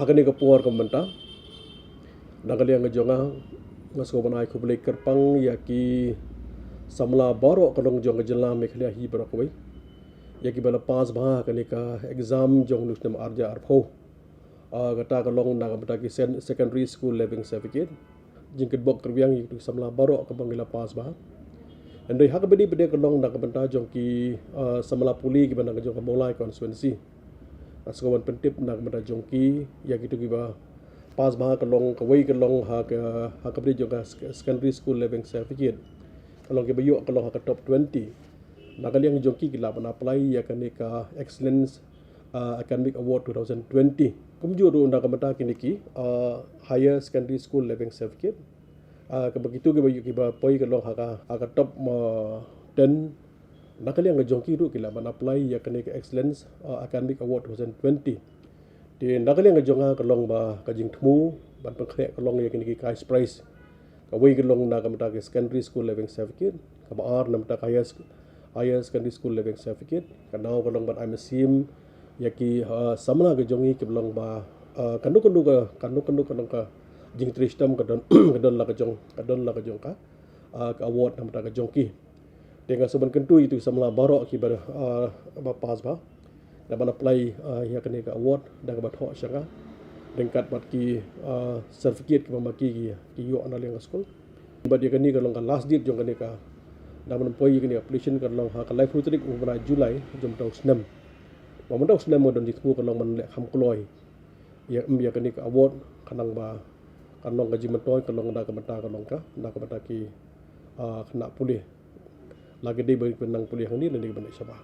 akan ni kepuar kementah nakali ang jonga ngasko banai ko beli kerpang yaki samla baro kalong jong jela mekhle hi barakoi yaki bala pas bah kan ka exam jong nus nam arja arpho kata kalong na bata ki secondary school leaving certificate jingkit bok terbiang yik samla baro ka bangila pas bah andai hak bedi bede kalong na banta jong ki samla puli ki bana jong ka molai constituency askawan pentip na banta jong ki yaki tu ki ba pas bah kalong kawai kalong ha ka bedi jong ka secondary school leaving certificate kalong ke bayu kalong ha ka top 20 nakali ang jong ki kila ban apply ya kan ka excellence academic award 2020 kumjuru unda ka mata kini ki higher secondary school leaving certificate ka begitu ke bayu ki ba poi kalong ha ka top 10 nakali ang jong ki ru kila ban apply ya kan ka excellence academic award 2020 di nakali ang jong kalong ba ka jing thmu ban pangkhe kalong ya kini ki cash prize kawai kalong na ka mata ki secondary school leaving certificate ka ba na mata higher secondary school leaving certificate kanau kalong ban IMSIM yaki samna ke jongi ke belong ba kandu kalong ka jing tristam kadon la ka jong ka award nam ta ka jongki dengan seban kentu itu samla baro ki ba pas ba da ban apply ya kan ka award da ka ba tho shanga dengkat bat ki certificate ki ba ki yo analeng school ba dia kan ni kalong ka last date jong kan ka dalam poi kini application kan long ha ka life nutrik ubra Julai jom tau snam mo tau snam modon ditpu kan long man le kham kloi ya ya kan ka award kanang ba kan long gaji mentoi kan long da ka mata kan long ka da ka mata ki kena pulih lagi di bagi penang pulih hang ni le ni ban sabar